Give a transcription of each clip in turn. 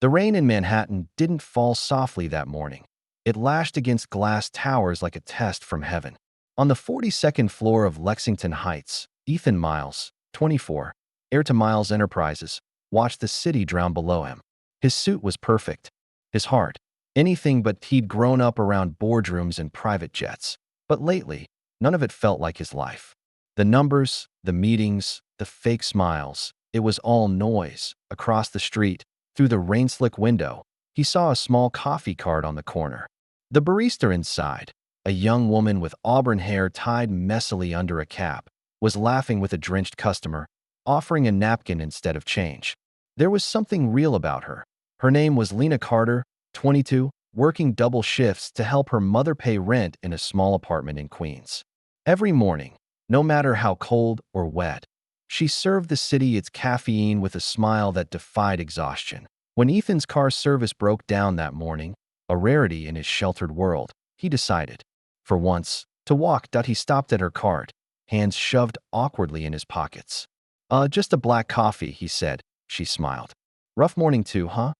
The rain in Manhattan didn't fall softly that morning. It lashed against glass towers like a test from heaven. On the 42nd floor of Lexington Heights, Ethan Miles, 24, heir to Miles Enterprises, watched the city drown below him. His suit was perfect. His heart, anything but. He'd grown up around boardrooms and private jets. But lately, none of it felt like his life. The numbers, the meetings, the fake smiles, it was all noise. Across the street, through the rain-slick window, he saw a small coffee cart on the corner. The barista inside, a young woman with auburn hair tied messily under a cap, was laughing with a drenched customer, offering a napkin instead of change. There was something real about her. Her name was Lena Carter, 22, working double shifts to help her mother pay rent in a small apartment in Queens. Every morning, no matter how cold or wet, she served the city its caffeine with a smile that defied exhaustion. When Ethan's car service broke down that morning, a rarity in his sheltered world, he decided, for once, to walk. He stopped at her cart, hands shoved awkwardly in his pockets. Just a black coffee," he said. She smiled. "Rough morning too, huh?"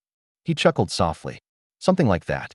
He chuckled softly. "Something like that.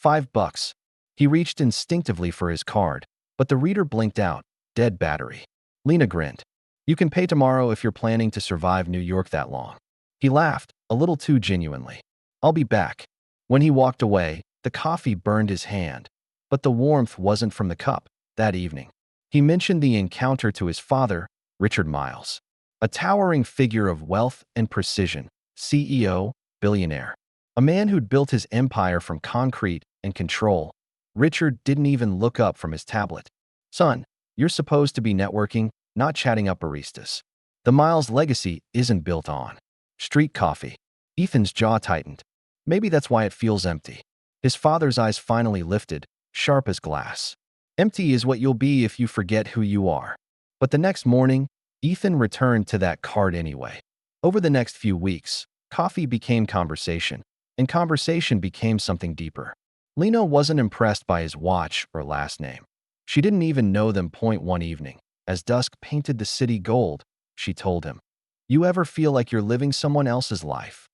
$5." He reached instinctively for his card, but the reader blinked out. Dead battery. Lena grinned. "You can pay tomorrow if you're planning to survive New York that long." He laughed, a little too genuinely. "I'll be back." When he walked away, the coffee burned his hand, but the warmth wasn't from the cup. That evening, he mentioned the encounter to his father, Richard Miles, a towering figure of wealth and precision, CEO, billionaire, a man who'd built his empire from concrete and control. Richard didn't even look up from his tablet. "Son, you're supposed to be networking, not chatting up baristas. The Miles legacy isn't built on street coffee." Ethan's jaw tightened. Maybe that's why it feels empty. His father's eyes finally lifted, sharp as glass. "Empty is what you'll be if you forget who you are." But the next morning, Ethan returned to that cart anyway. Over the next few weeks, coffee became conversation, and conversation became something deeper. Lena wasn't impressed by his watch or last name. She didn't even know them. One evening, as dusk painted the city gold, she told him, "You ever feel like you're living someone else's life?"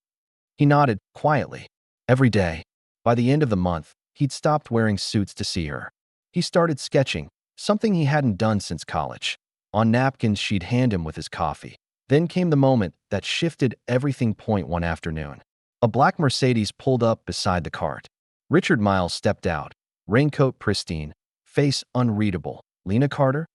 He nodded, quietly. Every day, by the end of the month, he'd stopped wearing suits to see her. He started sketching, something he hadn't done since college. On napkins she'd hand him with his coffee. Then came the moment that shifted everything. One afternoon, a black Mercedes pulled up beside the cart. Richard Miles stepped out, raincoat pristine, face unreadable. "Lena Carter?"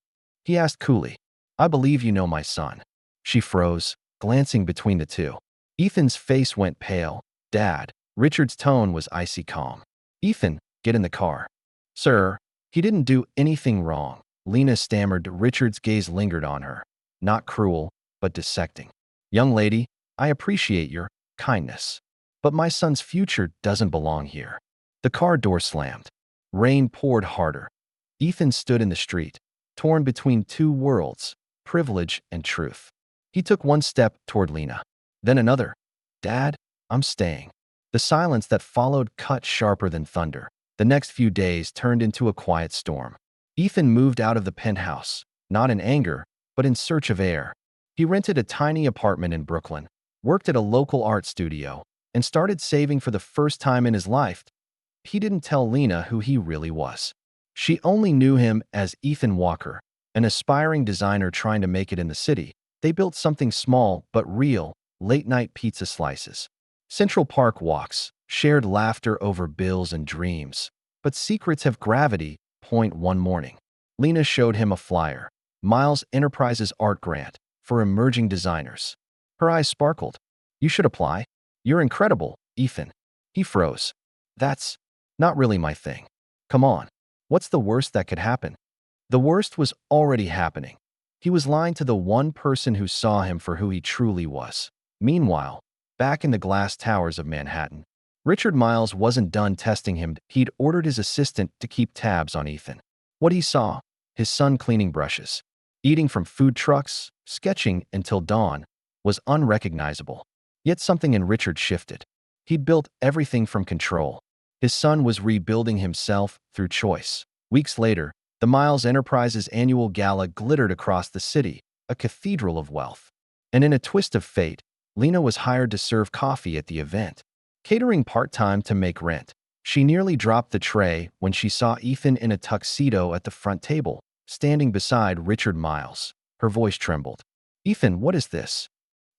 he asked coolly. "I believe you know my son." She froze, glancing between the two. Ethan's face went pale. "Dad." Richard's tone was icy calm. "Ethan, get in the car." "Sir, he didn't do anything wrong," Lena stammered. Richard's gaze lingered on her. Not cruel, but dissecting. "Young lady, I appreciate your kindness, but my son's future doesn't belong here." The car door slammed. Rain poured harder. Ethan stood in the street, torn between two worlds, privilege and truth. He took one step toward Lena, then another. "Dad, I'm staying." The silence that followed cut sharper than thunder. The next few days turned into a quiet storm. Ethan moved out of the penthouse, not in anger, but in search of air. He rented a tiny apartment in Brooklyn, worked at a local art studio, and started saving for the first time in his life. He didn't tell Lena who he really was. She only knew him as Ethan Walker, an aspiring designer trying to make it in the city. They built something small but real, late-night pizza slices, Central Park walks, shared laughter over bills and dreams. But secrets have gravity. One morning, Lena showed him a flyer, Miles Enterprises art grant for emerging designers. Her eyes sparkled. "You should apply. You're incredible, Ethan." He froze. "That's not really my thing." "Come on. What's the worst that could happen?" The worst was already happening. He was lying to the one person who saw him for who he truly was. Meanwhile, back in the glass towers of Manhattan, Richard Miles wasn't done testing him. He'd ordered his assistant to keep tabs on Ethan. What he saw, his son cleaning brushes, eating from food trucks, sketching until dawn, was unrecognizable. Yet something in Richard shifted. He'd built everything from control. His son was rebuilding himself through choice. Weeks later, the Miles Enterprises annual gala glittered across the city, a cathedral of wealth. And in a twist of fate, Lena was hired to serve coffee at the event. catering part-time to make rent. She nearly dropped the tray when she saw Ethan in a tuxedo at the front table, standing beside Richard Miles. Her voice trembled. "Ethan, what is this?"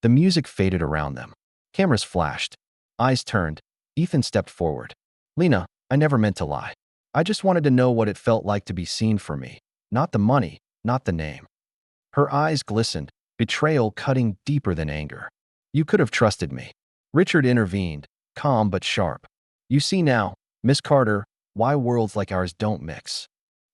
The music faded around them. Cameras flashed. Eyes turned. Ethan stepped forward. "Lena, I never meant to lie. I just wanted to know what it felt like to be seen for me. Not the money, not the name." Her eyes glistened, betrayal cutting deeper than anger. "You could have trusted me." Richard intervened, calm but sharp. "You see now, Miss Carter, why worlds like ours don't mix."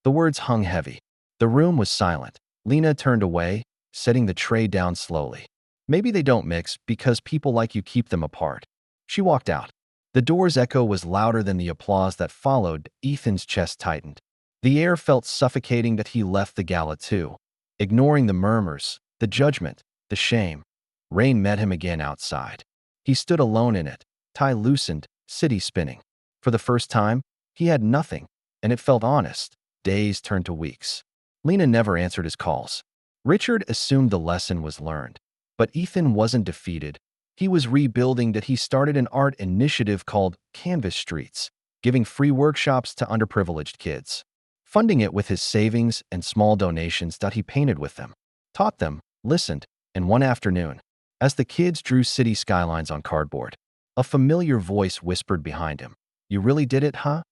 The words hung heavy. The room was silent. Lena turned away, setting the tray down slowly. "Maybe they don't mix because people like you keep them apart." She walked out. The door's echo was louder than the applause that followed. Ethan's chest tightened. The air felt suffocating that he left the gala too. Ignoring the murmurs, the judgment, the shame, rain met him again outside. He stood alone in it, tie loosened, city spinning. For the first time, he had nothing, and it felt honest. Days turned to weeks. Lena never answered his calls. Richard assumed the lesson was learned. But Ethan wasn't defeated. He was rebuilding that. He started an art initiative called Canvas Streets, giving free workshops to underprivileged kids. Funding it with his savings and small donations that he painted with them, taught them, listened, and one afternoon, as the kids drew city skylines on cardboard, a familiar voice whispered behind him, "You really did it, huh?"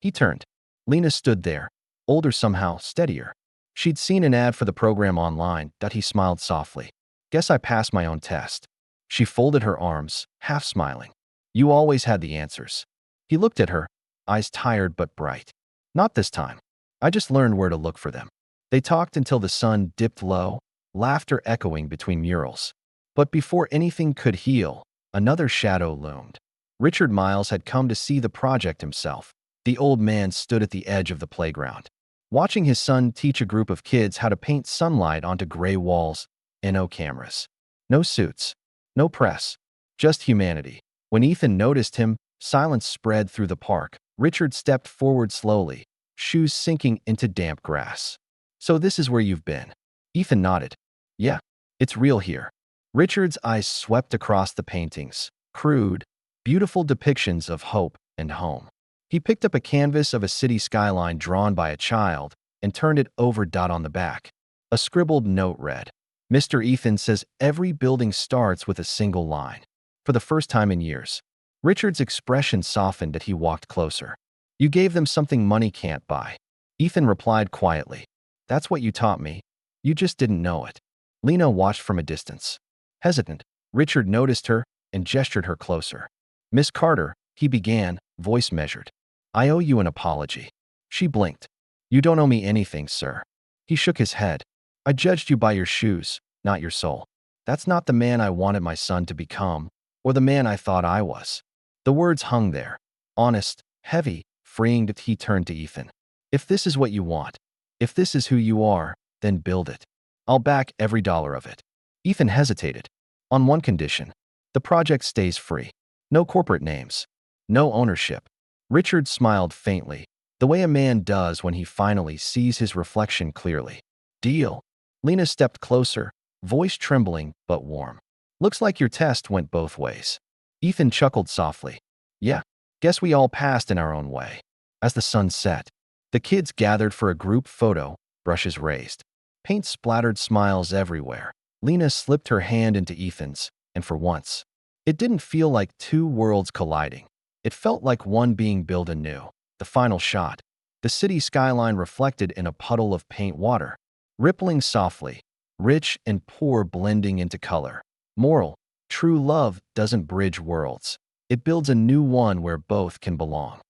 He turned. Lena stood there, older somehow, steadier. She'd seen an ad for the program online. That he smiled softly. "Guess I passed my own test." She folded her arms, half smiling. "You always had the answers." He looked at her, eyes tired but bright. "Not this time. I just learned where to look for them." They talked until the sun dipped low, laughter echoing between murals. But before anything could heal, another shadow loomed. Richard Miles had come to see the project himself. The old man stood at the edge of the playground, watching his son teach a group of kids how to paint sunlight onto gray walls. No cameras, no suits, no press, just humanity. When Ethan noticed him, silence spread through the park. Richard stepped forward slowly, shoes sinking into damp grass. "So this is where you've been?" Ethan nodded. "Yeah, it's real here." Richard's eyes swept across the paintings, crude, beautiful depictions of hope and home. He picked up a canvas of a city skyline drawn by a child and turned it over. On the back, a scribbled note read, "Mr. Ethan says every building starts with a single line." For the first time in years, Richard's expression softened as he walked closer. "You gave them something money can't buy." Ethan replied quietly, "That's what you taught me. You just didn't know it." Lena watched from a distance. Hesitant, Richard noticed her and gestured her closer. "Miss Carter," he began, voice measured. "I owe you an apology." She blinked. "You don't owe me anything, sir." He shook his head. "I judged you by your shoes, not your soul. That's not the man I wanted my son to become, or the man I thought I was." The words hung there, honest, heavy, freeing. That he turned to Ethan. "If this is what you want, if this is who you are, then build it. I'll back every dollar of it." Ethan hesitated. "On one condition. The project stays free. No corporate names. No ownership." Richard smiled faintly, the way a man does when he finally sees his reflection clearly. "Deal." Lena stepped closer, voice trembling but warm. "Looks like your test went both ways." Ethan chuckled softly. "Yeah, guess we all passed in our own way." As the sun set, the kids gathered for a group photo, brushes raised. Paint splattered, smiles everywhere. Lena slipped her hand into Ethan's, and for once, it didn't feel like two worlds colliding. It felt like one being built anew. The final shot, the city skyline reflected in a puddle of paint water, rippling softly, rich and poor blending into color. Moral: true love doesn't bridge worlds. It builds a new one where both can belong.